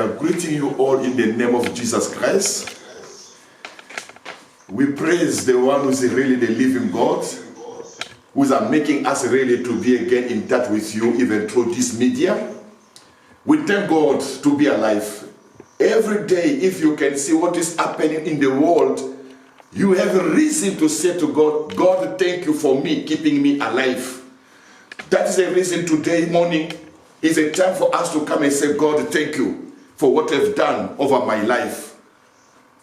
are greeting you all in the name of Jesus Christ. We praise the one who is really the living God, who is making us really to be again in touch with you even through this media. We thank God to be alive. Every day, if you can see what is happening in the world, you have a reason to say to God, God, thank you for me, keeping me alive. That is the reason today morning is a time for us to come and say, God, thank you for what you've done over my life.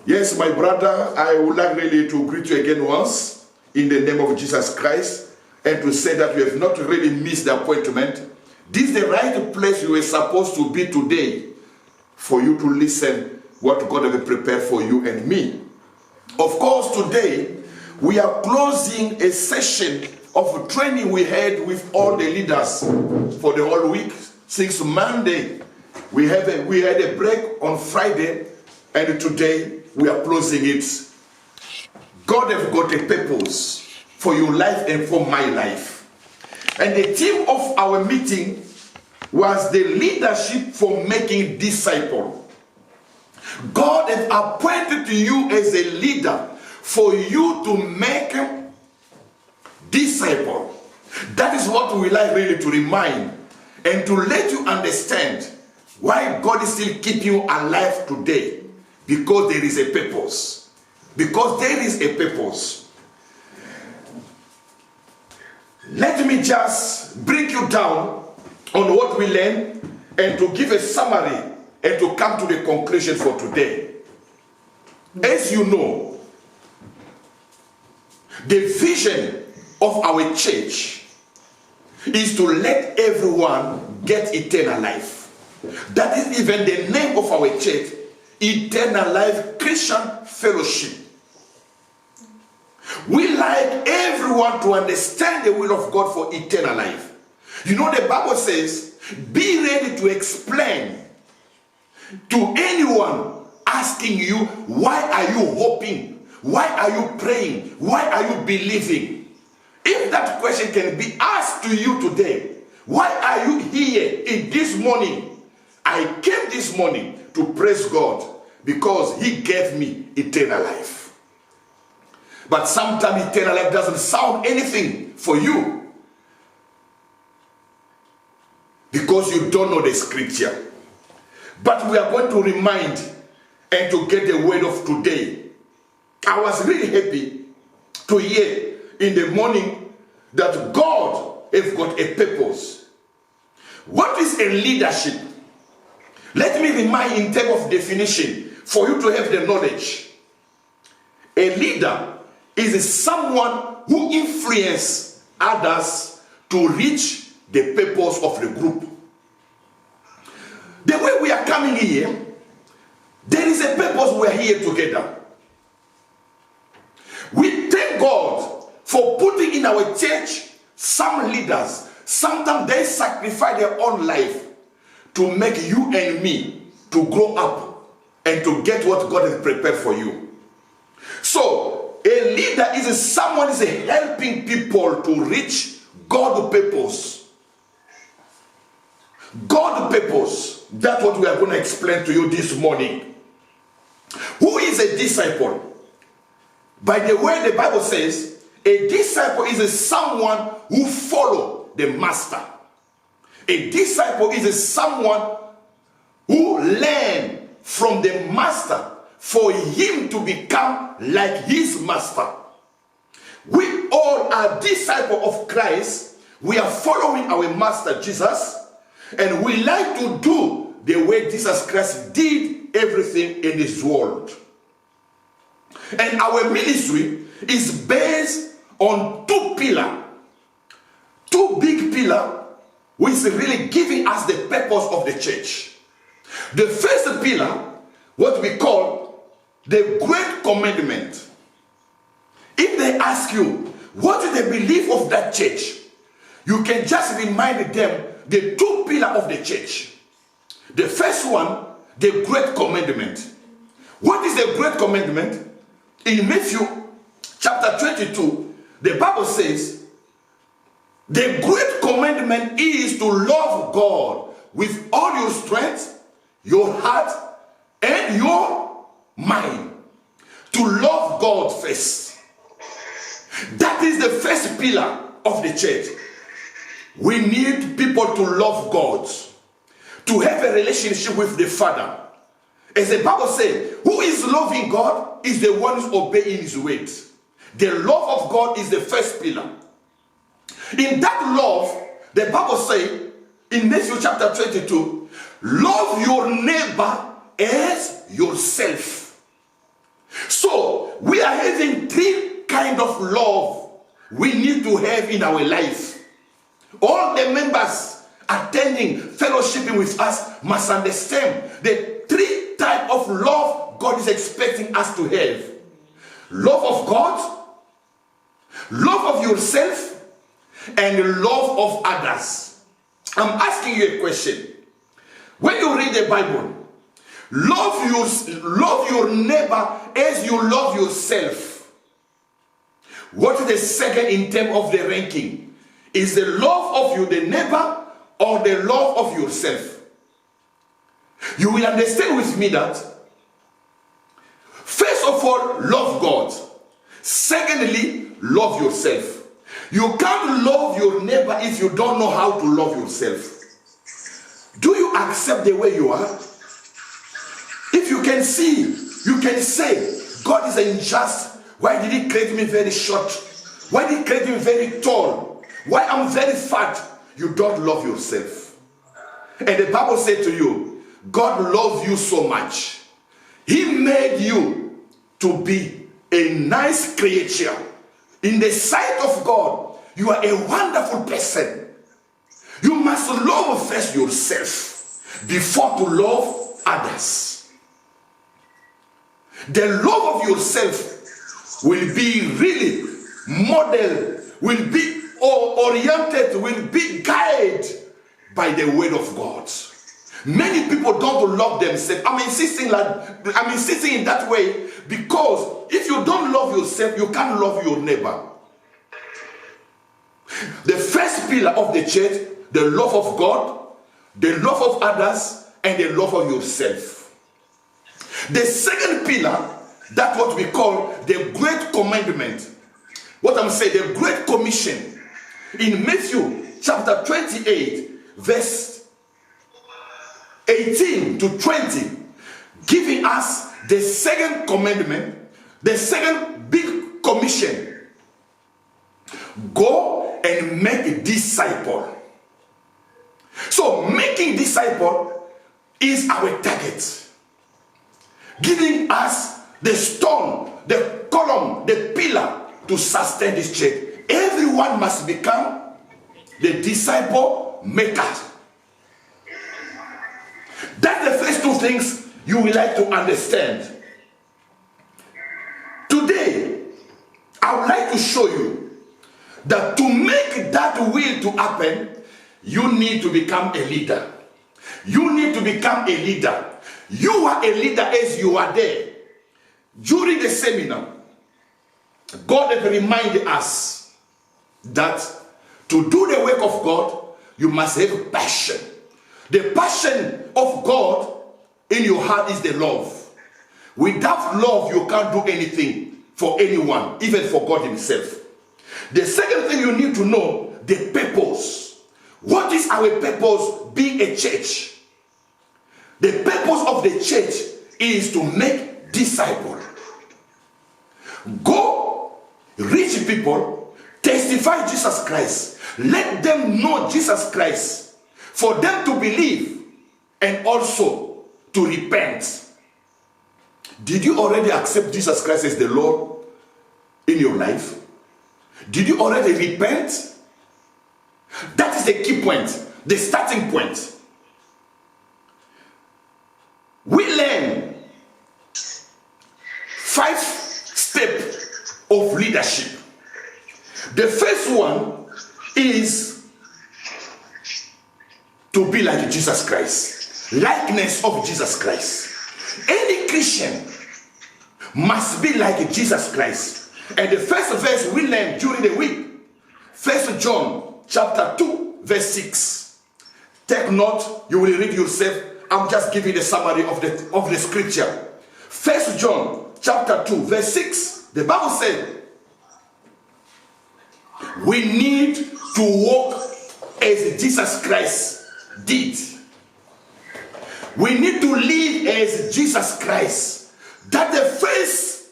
Yes, my brother, I would like really to greet you again once in the name of Jesus Christ and to say that you have not really missed the appointment. This is the right place you were supposed to be today for you to listen what God has prepared for you and me. Of course, today we are closing a session of training we had with all the leaders for the whole week. Since Monday, we had a break on Friday, and today we are closing it. God has got a purpose for your life and for my life. And the theme of our meeting was the leadership for making disciples. God has appointed you as a leader for you to make disciples. That is what we like really to remind and to let you understand why God is still keeping you alive today. Because there is a purpose. Because there is a purpose. Let me just bring you down on what we learned and to give a summary and to come to the conclusion for today. As you know, the vision of our church is to let everyone get eternal life. That is even the name of our church, Eternal Life Christian Fellowship. We like everyone to understand the will of God for eternal life. You know, the Bible says, be ready to explain to anyone asking you, why are you hoping? Why are you praying? Why are you believing? If that question can be asked to you today, why are you here in this morning? I came this morning to praise God because He gave me eternal life. But sometimes eternal life doesn't sound anything for you because you don't know the scripture. But we are going to remind and to get the word of today. I was really happy to hear in the morning that God has got a purpose. What is a leadership? Let me remind in terms of definition for you to have the knowledge. A leader is someone who influences others to reach the purpose of the group. The way we are coming here, there is a purpose we are here together. We thank God for putting in our church some leaders. Sometimes they sacrifice their own life to make you and me to grow up and to get what God has prepared for you. So, a leader is someone who is helping people to reach God's purpose. God's purpose. That's what we are going to explain to you this morning. Who is a disciple? By the way, the Bible says, a disciple is someone who follows the master. A disciple is someone who learns from the master for him to become like his master. We all are disciples of Christ. We are following our master Jesus, and we like to do the way Jesus Christ did everything in this world. And our ministry is based on two pillars. Two big pillars which is really giving us the purpose of the church. The first pillar, what we call the Great Commandment. If they ask you, what is the belief of that church? You can just remind them the two pillars of the church. The first one, the Great Commandment. What is the Great Commandment? In Matthew chapter 22, the Bible says, the Great Commandment is to love God with all your strength your heart, and your mind to love God first. That is the first pillar of the church. We need people to love God, to have a relationship with the Father. As the Bible says, who is loving God is the one who is obeying his word. The love of God is the first pillar. In that love, the Bible says in Matthew chapter 22, love your neighbor as yourself. So we are having three kinds of love we need to have in our life. All the members attending, fellowshipping with us must understand the three types of love God is expecting us to have. Love of God, love of yourself, and love of others. I'm asking you a question. When you read the Bible, love your neighbor as you love yourself. What is the second in terms of the ranking? Is the love of you the neighbor or the love of yourself? You will understand with me that first of all, love God. Secondly, love yourself. You can't love your neighbor if you don't know how to love yourself. Do you accept the way you are? If you can see, you can say, God is unjust. Why did he create me very short? Why did he create me very tall? Why I'm very fat? You don't love yourself. And the Bible said to you, God loves you so much. He made you to be a nice creature. In the sight of God, you are a wonderful person. You must love first yourself before to love others. The love of yourself will be really modeled, will be oriented, will be guided by the word of God. Many people don't love themselves. I'm insisting in that way because if you don't love yourself, you can't love your neighbor. The first pillar of the church, the love of God, the love of others, and the love of yourself. The second pillar, that's what we call the Great Commandment. What I'm saying, the Great Commission. In Matthew chapter 28, verse 18 to 20, giving us the second commandment, the second big commission. Go and make a disciple. So making disciple is our target. Giving us the stone, the column, the pillar to sustain this church. Everyone must become the disciple maker. That's the first two things you will like to understand. Today, I would like to show you that to make that will to happen, you need to become a leader. You need to become a leader. You are a leader as you are there. During the seminar, God has reminded us that to do the work of God, you must have passion. The passion of God in your heart is the love. Without love, you can't do anything for anyone, even for God himself. The second thing you need to know, the purpose. What is our purpose being a church? The purpose of the church is to make disciples. Go, reach people, testify Jesus Christ. Let them know Jesus Christ for them to believe and also to repent. Did you already accept Jesus Christ as the Lord in your life? Did you already repent? That is the key point, the starting point. We learn 5 steps of leadership. The first one is to be like Jesus Christ. Likeness of Jesus Christ. Any Christian must be like Jesus Christ. And the first verse we learned during the week, 1 John chapter 2, verse 6. Take note, you will read yourself. I'm just giving a summary of the scripture. 1 John chapter 2, verse 6. The Bible said, we need to walk as Jesus Christ did. We need to live as Jesus Christ. That the first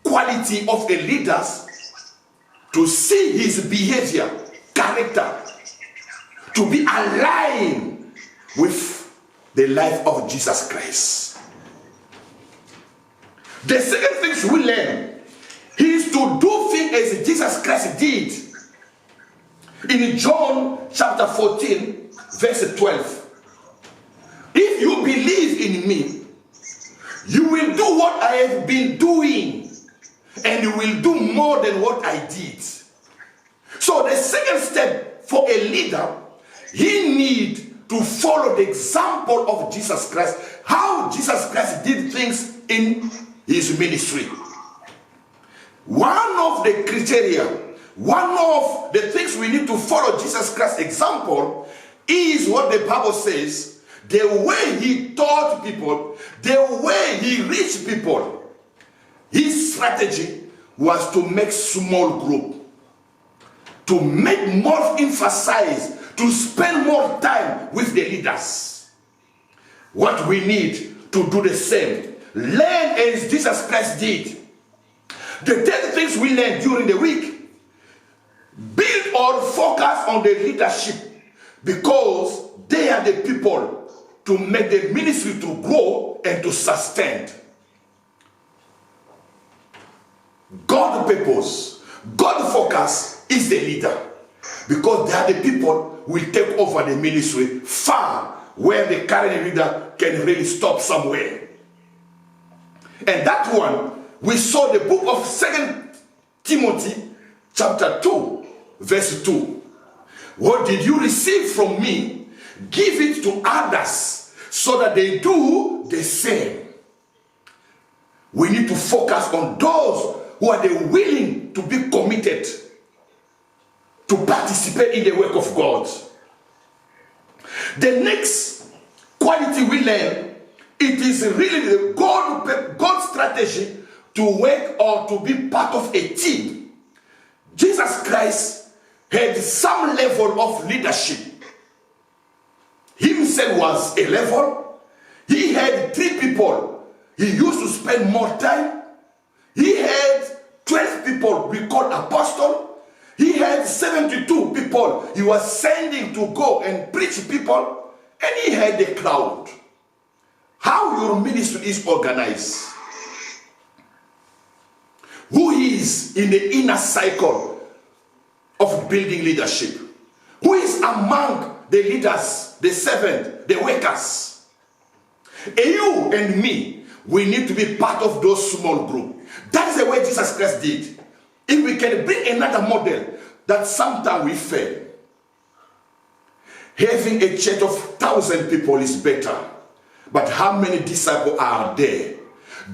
quality of a leader, to see his behavior, character, to be aligned with the life of Jesus Christ. The second thing we learn is to do things as Jesus Christ did. In John chapter 14, verse 12. If you believe in me, you will do what I have been doing, and you will do more than what I did. So the second step for a leader, he needs to follow the example of Jesus Christ, how Jesus Christ did things in his ministry. One of the criteria, one of the things we need to follow Jesus Christ's example is what the Bible says, the way he taught people, the way he reached people. His strategy was to make small group, to make more emphasis, to spend more time with the leaders. What we need to do the same. Learn as Jesus Christ did. The 10 things we learned during the week, build or focus on the leadership, because they are the people to make the ministry to grow and to sustain. God purpose, God focus is the leader, because they are the people who will take over the ministry far where the current leader can really stop somewhere. And that one, we saw the book of 2 Timothy chapter 2, verse 2. What did you receive from me? Give it to others so that they do the same. We need to focus on those who are willing to be committed to participate in the work of God. The next quality we learn, it is really the God's strategy to work or to be part of a team. Jesus Christ had some level of leadership. Himself was a level. He had 3 people. He used to spend more time. He had 12 people we call apostle. He had 72 people he was sending to go and preach people. And he had the crowd. How your ministry is organized. Who is in the inner cycle of building leadership? Who is among the leaders, the servants, the workers? And you and me, we need to be part of those small groups. That's the way Jesus Christ did. If we can bring another model, that sometimes we fail. Having a church of 1,000 people is better. But how many disciples are there?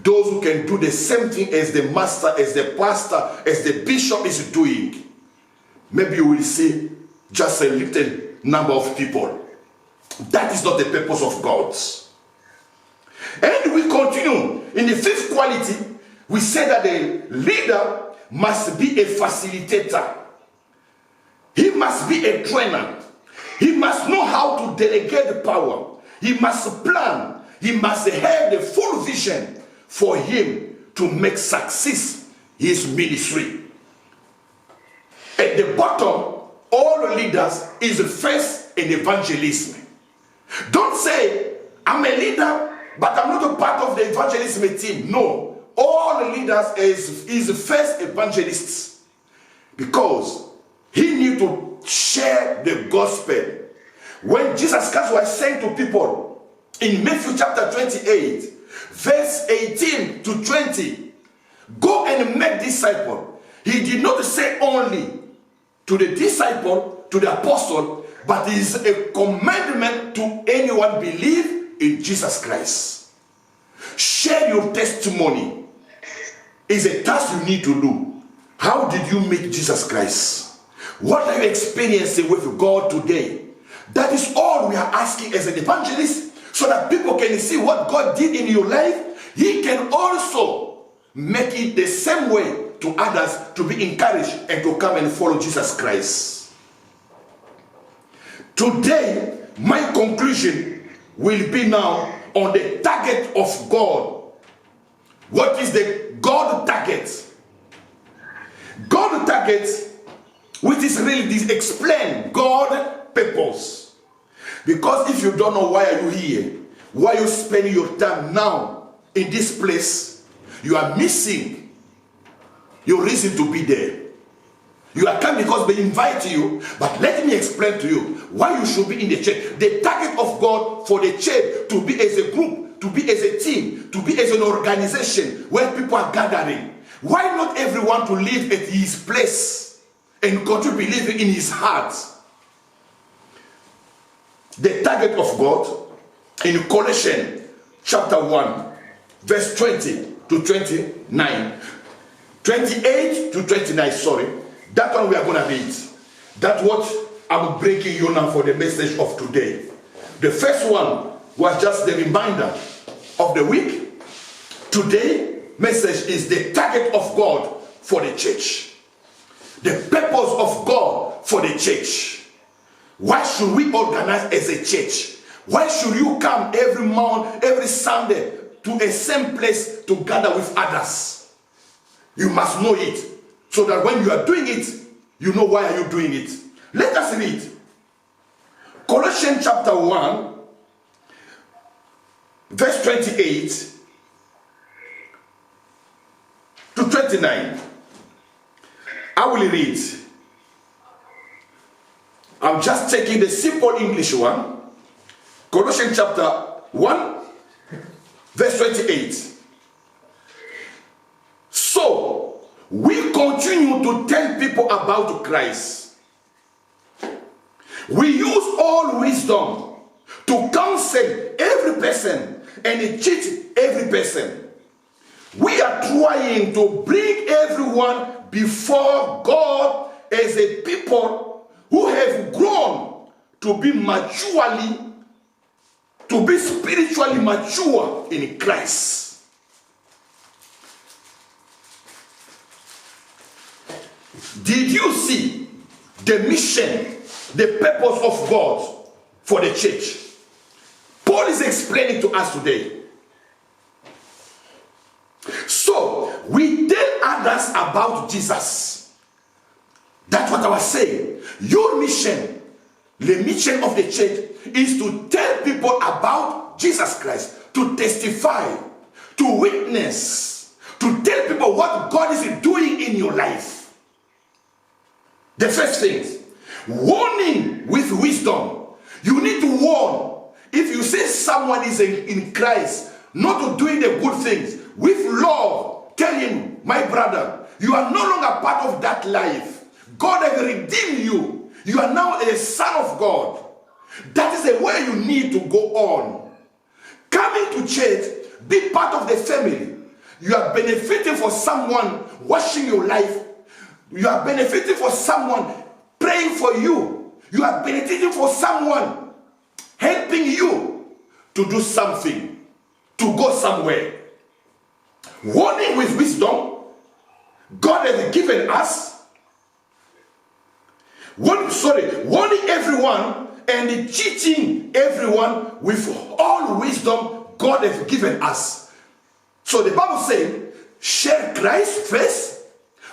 Those who can do the same thing as the master, as the pastor, as the bishop is doing. Maybe you will see just a little number of people. That is not the purpose of God. And we continue. In the 5th quality, we say that the leader must be a facilitator. He must be a trainer. He must know how to delegate the power. He must plan. He must have the full vision for him to make success his ministry. At the bottom, all leaders is first an evangelism. Don't say, I'm a leader, but I'm not a part of the evangelism team. No. All leaders is first evangelists. Because he need to share the gospel. When Jesus Christ was saying to people in Matthew chapter 28, verse 18 to 20, go and make disciples. He did not say only to the disciple, to the apostle, but it is a commandment to anyone believe in Jesus Christ. Share your testimony. Is a task you need to do. How did you meet Jesus Christ? What are you experiencing with God today? That is all we are asking as an evangelist, so that people can see what God did in your life, He can also make it the same way to others, to be encouraged and to come and follow Jesus Christ. Today, my conclusion will be now on the target of God. What is the God target? God target, which is really this explain God purpose. Because if you don't know why are you here, why you spending your time now in this place, you are missing your reason to be there. You are coming because they invite you, but let me explain to you why you should be in the church. The target of God for the church to be as a group, to be as a team, to be as an organization where people are gathering. Why not everyone to live at his place and continue living in his heart? The target of God in Colossians chapter 1, verse 20 to 29. 28 to 29, sorry. That one we are going to read. That's what I'm breaking you now for the message of today. The first one was just the reminder of the week. Today, message is the target of God for the church. The purpose of God for the church. Why should we organize as a church? Why should you come every month, every Sunday to a same place to gather with others? You must know it, so that when you are doing it, you know why are you doing it. Let us read Colossians chapter 1, verse 28 to 29. I will read. I'm just taking the simple English one. Colossians chapter 1, verse 28. So, we continue to tell people about Christ. We use all wisdom to counsel every person and teach every person. We are trying to bring everyone before God as a people who have grown to be spiritually mature in Christ. Did you see the mission, the purpose of God for the church? Paul is explaining to us today. So, we tell others about Jesus. That's what I was saying. Your mission, the mission of the church, is to tell people about Jesus Christ, to testify, to witness, to tell people what God is doing in your life. The first thing, warning with wisdom. You need to warn. If you see someone is in Christ, not doing the good things, with love, tell him, my brother, you are no longer part of that life. God has redeemed you. You are now a son of God. That is the way you need to go on. Coming to church, be part of the family. You are benefiting for someone watching your life. You are benefiting for someone praying for you. You are benefiting for someone helping you to do something, to go somewhere. Warning with wisdom, God has given us. Warning everyone and teaching everyone with all wisdom God has given us. So the Bible says, share Christ first,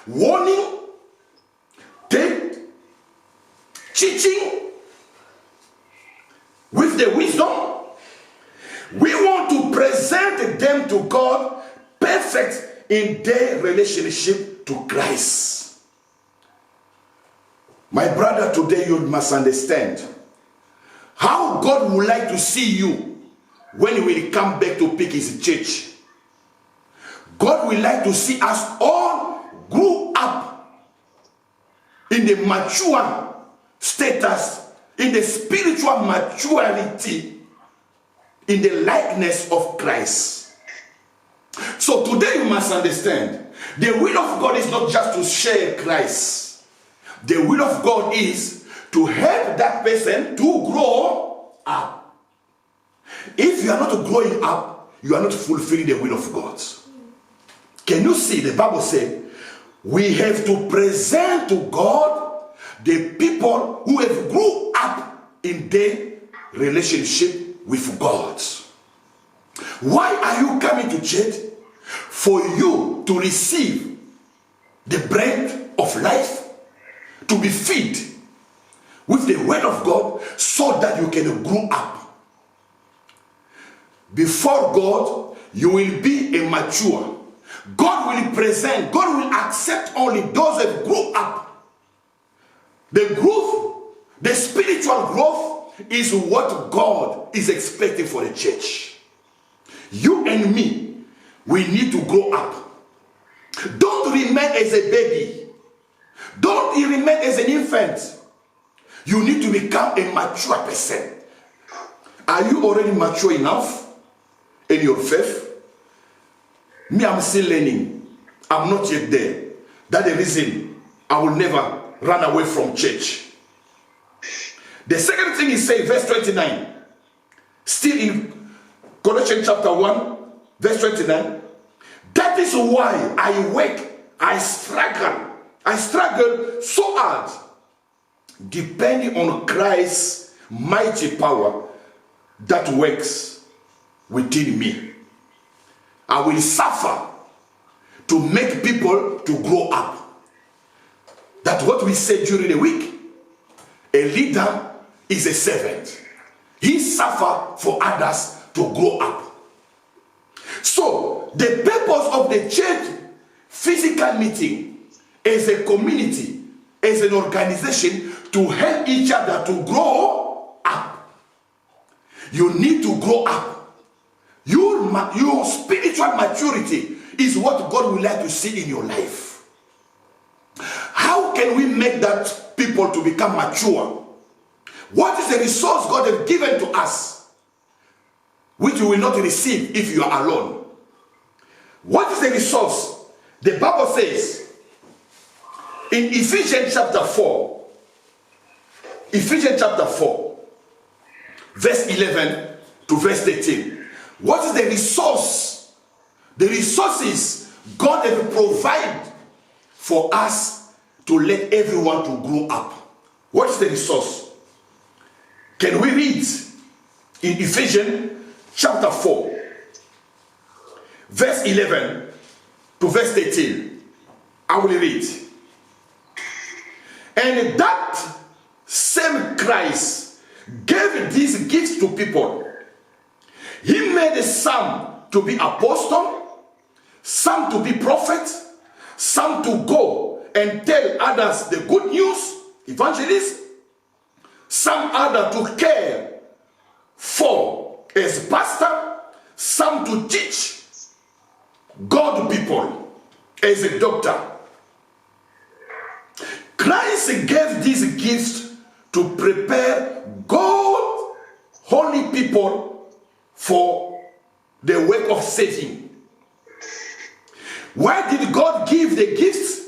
warning, teaching with the wisdom. We want to present them to God perfect in their relationship to Christ. My brother, today you must understand how God would like to see you when he will come back to pick his church. God would like to see us all grew up in the mature status, in the spiritual maturity, in the likeness of Christ. So today you must understand, the will of God is not just to share Christ. The will of God is to help that person to grow up. If you are not growing up, you are not fulfilling the will of God. Can you see? The Bible says we have to present to God the people who have grew up in their relationship with God. Why are you coming to church? For you to receive the bread of life, to be fed with the word of God, so that you can grow up. Before God, you will be a mature. God will present, God will accept only those that grew up. The growth, the spiritual growth is what God is expecting for the church. You and me, we need to grow up. Don't remain as a baby. Don't remain as an infant. You need to become a mature person. Are you already mature enough in your faith? Me, I'm still learning. I'm not yet there. That's the reason I will never run away from church. The second thing he says, verse 29, still in Colossians chapter 1, verse 29, that is why I work, I struggle so hard, depending on Christ's mighty power that works within me. I will suffer to make people to grow up. That's what we said during the week. A leader is a servant. He suffers for others to grow up. So, the purpose of the church physical meeting is a community, as an organization to help each other to grow up. You need to grow up. Your spiritual maturity is what God would like to see in your life. How can we make that people to become mature? What is the resource God has given to us, which you will not receive if you are alone? What is the resource? The Bible says in Ephesians chapter 4, verse 11 to verse 13. What is the resource? The resources God has provided for us to let everyone to grow up. What is the resource? Can we read in Ephesians chapter 4, verse 11 to verse 13? I will read. And that same Christ gave these gifts to people. He made some to be apostles, some to be prophets, some to go and tell others the good news, evangelists, some other to care for as pastor, some to teach God people as a doctor. Christ gave these gifts to prepare God, holy people, for the work of saving. Why did God give the gifts?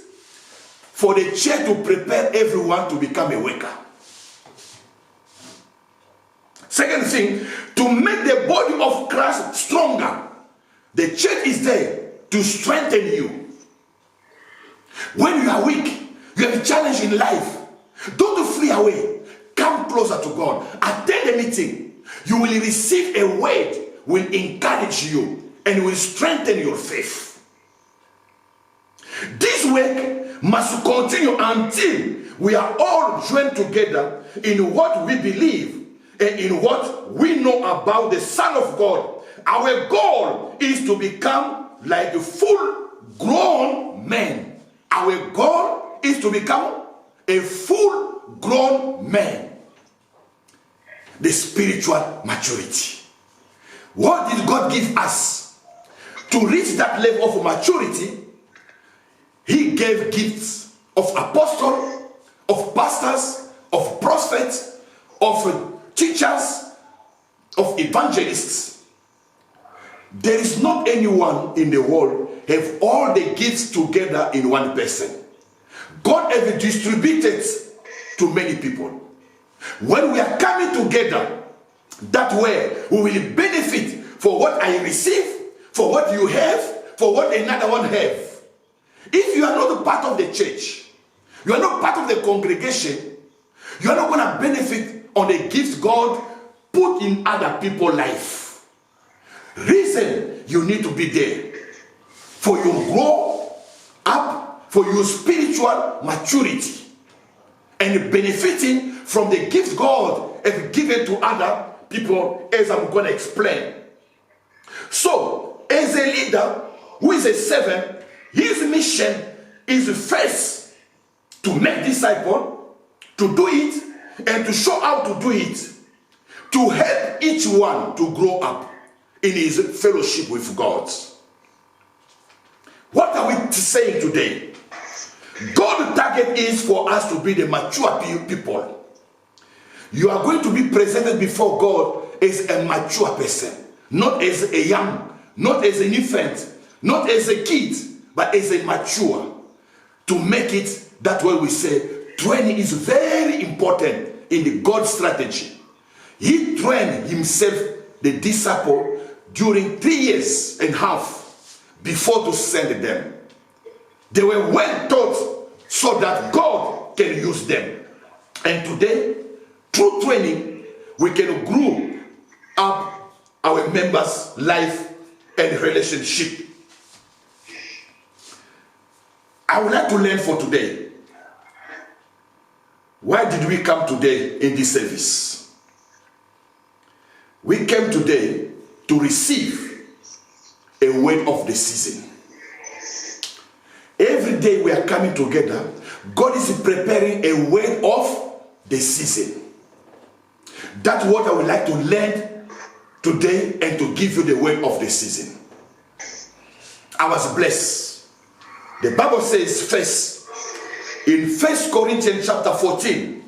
For the church to prepare everyone to become a worker. Second thing, to make the body of Christ stronger. The church is there to strengthen you. When you are weak, you have a challenge in life, don't flee away. Come closer to God. Attend the meeting. You will receive a word, will encourage you, and will strengthen your faith. This work must continue until we are all joined together in what we believe and in what we know about the Son of God. Our goal is to become like a full-grown man. Our goal is to become a full-grown man. The spiritual maturity. What did God give us? To reach that level of maturity, He gave gifts of apostles, of pastors, of prophets, of teachers, of evangelists. There is not anyone in the world have all the gifts together in one person. God has distributed to many people. When we are coming together That way we will benefit for what I receive, for what you have, for what another one have. If you are not a part of the church, you are not part of the congregation, you are not going to benefit on the gifts God put in other people's life. Reason you need to be there for your grow up, for your spiritual maturity, and benefiting from the gifts God has given to other people, as I'm going to explain. So, as a leader who is a servant, his mission is first to make disciples, to do it, and to show how to do it, to help each one to grow up in his fellowship with God. What are we saying today? God's target is for us to be the mature people. You are going to be presented before God as a mature person, not as a young, not as an infant, not as a kid, but as a mature. To make it that way, we say training is very important in the God strategy. He trained himself, the disciple, during 3.5 years before to send them. They were well taught so that God can use them. And today, through training, we can grow up our members' life and relationship. I would like to learn for today. Why did we come today in this service? We came today to receive a word of the season. Every day we are coming together, God is preparing a word of the season. That's what I would like to learn today and to give you the word of the season. I was blessed. The Bible says first in 1 Corinthians chapter 14,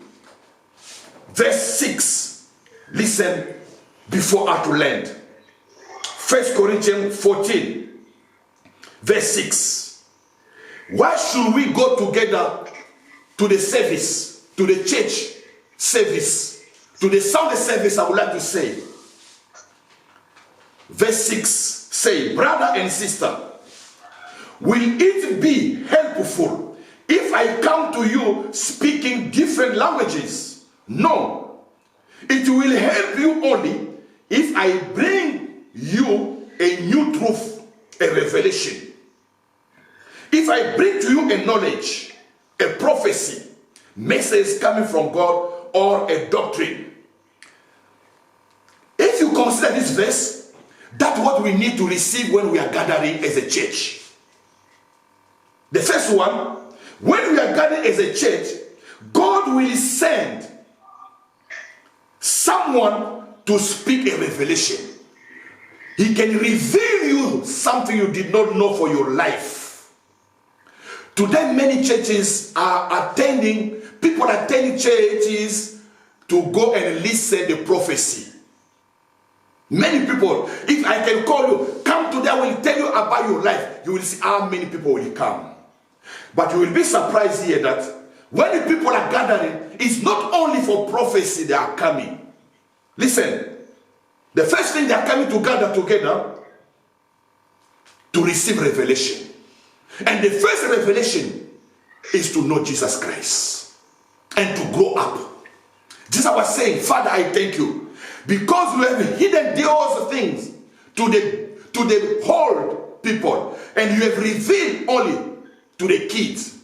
verse 6. Listen before I to land. 1 Corinthians 14, verse 6. Why should we go together to the service, to the church service, to the Sunday service, I would like to say. Verse 6 say, brother and sister, will it be helpful if I come to you speaking different languages? No. It will help you only if I bring you a new truth, a revelation. If I bring to you a knowledge, a prophecy, message coming from God, or a doctrine. If you consider this verse, that's what we need to receive when we are gathering as a church. The first one, when we are gathering as a church, God will send someone to speak a revelation. He can reveal you something you did not know for your life. Today, many churches are attending, people attending churches to go and listen to prophecy. Many people, if I can call you, come today, I will tell you about your life. You will see how many people will come. But you will be surprised here that when the people are gathering, it's not only for prophecy they are coming. Listen, the first thing they are coming to gather together to receive revelation. And the first revelation is to know Jesus Christ and to grow up. Jesus was saying, Father, I thank you because you have hidden those things to the whole people and you have revealed only to the kids.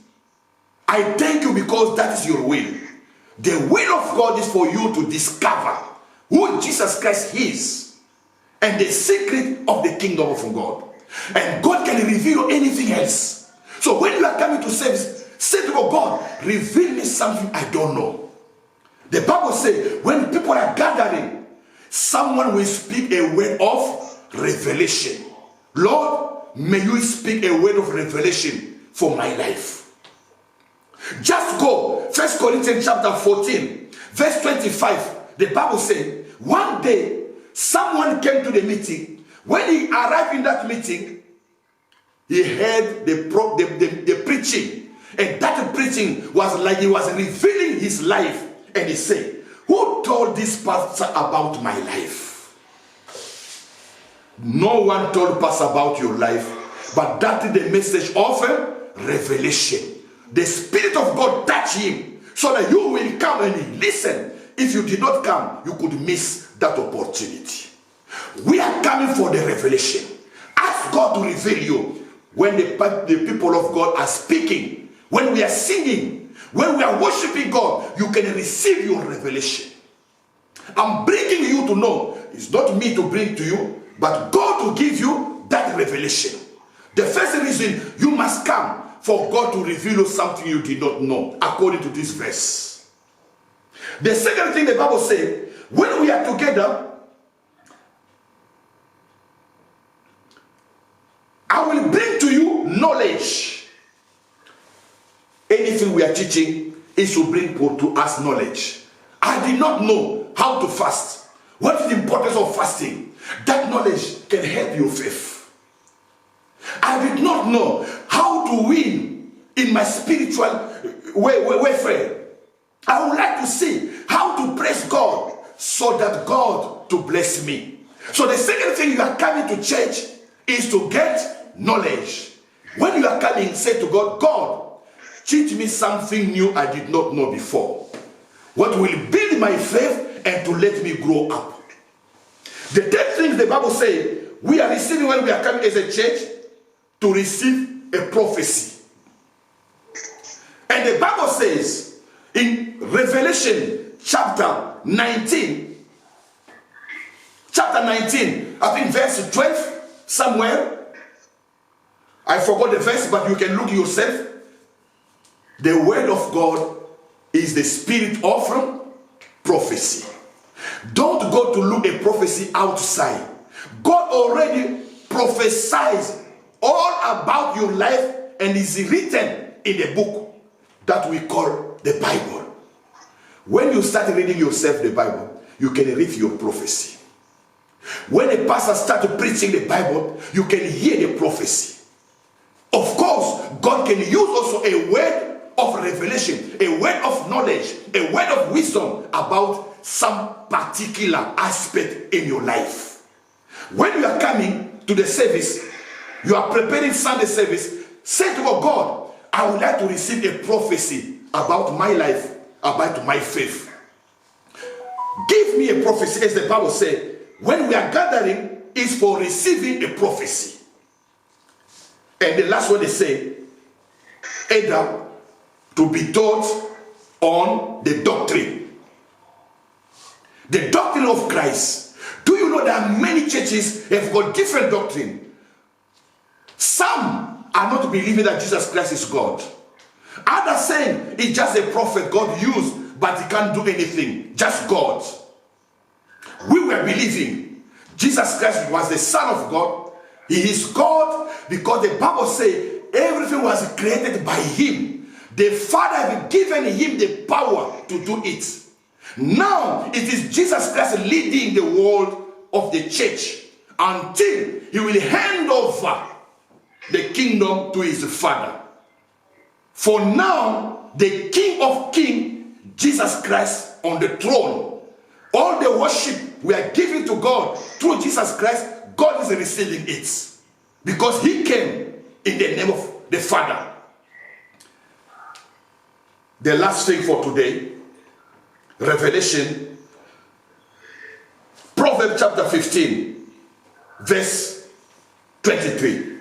I thank you because that is your will. The will of God is for you to discover who Jesus Christ is and the secret of the kingdom of God. And God can reveal anything else. So when you are coming to service, say to God, reveal me something I don't know. The Bible says when people are gathering, someone will speak a word of revelation. Lord, may you speak a word of revelation for my life. Just go, 1 Corinthians chapter 14, verse 25. The Bible says, one day, someone came to the meeting. When he arrived in that meeting, he heard the preaching. And that preaching was like he was revealing his life. And he said, who Who told this pastor about my life? No one told pastor about your life, but that is the message of revelation. The Spirit of God touched him so that you will come and listen. If you did not come, you could miss that opportunity. We are coming for the revelation. Ask God to reveal you. When the people of God are speaking, when we are singing, when we are worshiping God, you can receive your revelation. I'm bringing you to know. It's not me to bring to you, but God to give you that revelation. The first reason you must come for God to reveal you something you did not know, according to this verse. The second thing the Bible says, when we are together, I will bring to you knowledge. Anything we are teaching is to bring to us knowledge. I did not know how to fast. What is the importance of fasting? That knowledge can help your faith. I did not know how to win in my spiritual warfare. I would like to see how to praise God so that God to bless me. So the second thing you are coming to church is to get knowledge. When you are coming, say to God, God, teach me something new I did not know before. What will build my faith and to let me grow up. The third thing the Bible says, we are receiving when we are coming as a church to receive a prophecy. And the Bible says in Revelation chapter 19, I think verse 12 somewhere. I forgot the verse, but you can look yourself. The word of God is the spirit of prophecy. Don't go to look a prophecy outside. God already prophesies all about your life and is written in the book that we call the Bible. When you start reading yourself the Bible, you can read your prophecy. When a pastor starts preaching the Bible, you can hear the prophecy. Of course, God can use also a word of revelation, a word of knowledge, a word of wisdom about some particular aspect in your life. When you are coming to the service, you are preparing Sunday service, say to God, I would like to receive a prophecy about my life, about my faith. Give me a prophecy, as the Bible says. When we are gathering, is for receiving a prophecy. And the last one they say, either to be taught on the doctrine. The doctrine of Christ. Do you know that many churches have got different doctrine? Some are not believing that Jesus Christ is God. Others saying it's just a prophet God used, but he can't do anything. Just God. We were believing Jesus Christ was the Son of God. He is God because the Bible says everything was created by him. The Father had given him the power to do it. Now it is Jesus Christ leading the world of the church until he will hand over the kingdom to his Father. For now, the King of Kings, Jesus Christ on the throne. All the worship we are giving to God through Jesus Christ, God is receiving it. Because he came in the name of the Father. The last thing for today, Revelation, Proverbs chapter 15, verse 23.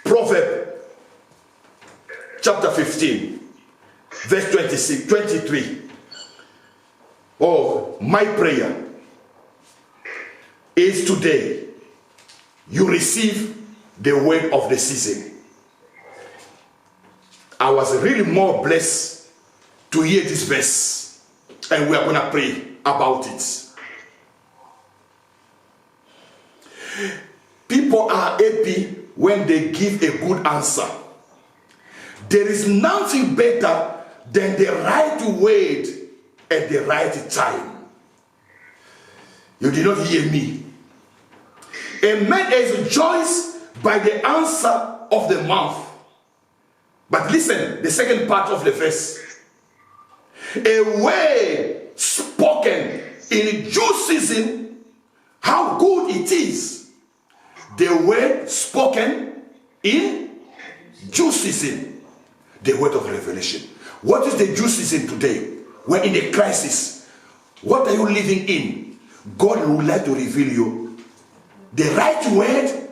Proverbs chapter 15, verse 26, 23. Oh, my prayer is today you receive the word of the season. I was really more blessed to hear this verse, and we are going to pray about it. People are happy when they give a good answer. There is nothing better than the right word at the right time. You did not hear me. A man is rejoiced by the answer of the mouth. But listen, the second part of the verse. A word spoken in due season, how good it is. The word spoken in due season. The word of revelation. What is the due season today? We're in a crisis. What are you living in? God would like to reveal you the right word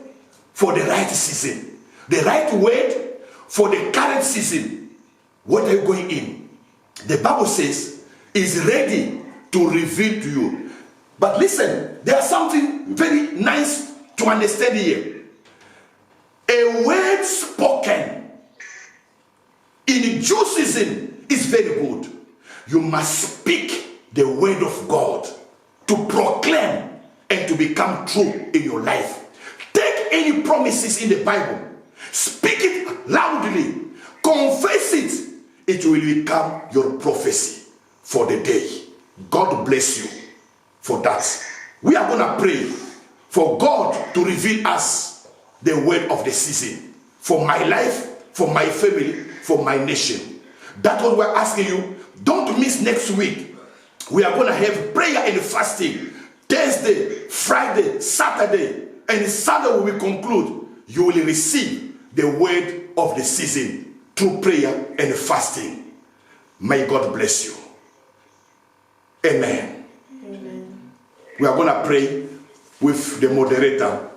for the right season. The right word for the current season. What are you going in? The Bible says is ready to reveal to you. But listen, there's something very nice to understand here. A word spoken in due season is very good. You must speak the word of God to proclaim and to become true in your life. Take any promises in the Bible, speak it loudly, confess it. It will become your prophecy for the day. God bless you for that. We are going to pray for God to reveal us the word of the season for my life, for my family, for my nation. That's what we're asking you. Don't miss next week. We are going to have prayer and fasting. Thursday, Friday, Saturday, and Sunday we will conclude. You will receive the word of the season through prayer and fasting. May God bless you. Amen. Amen. We are going to pray with the moderator.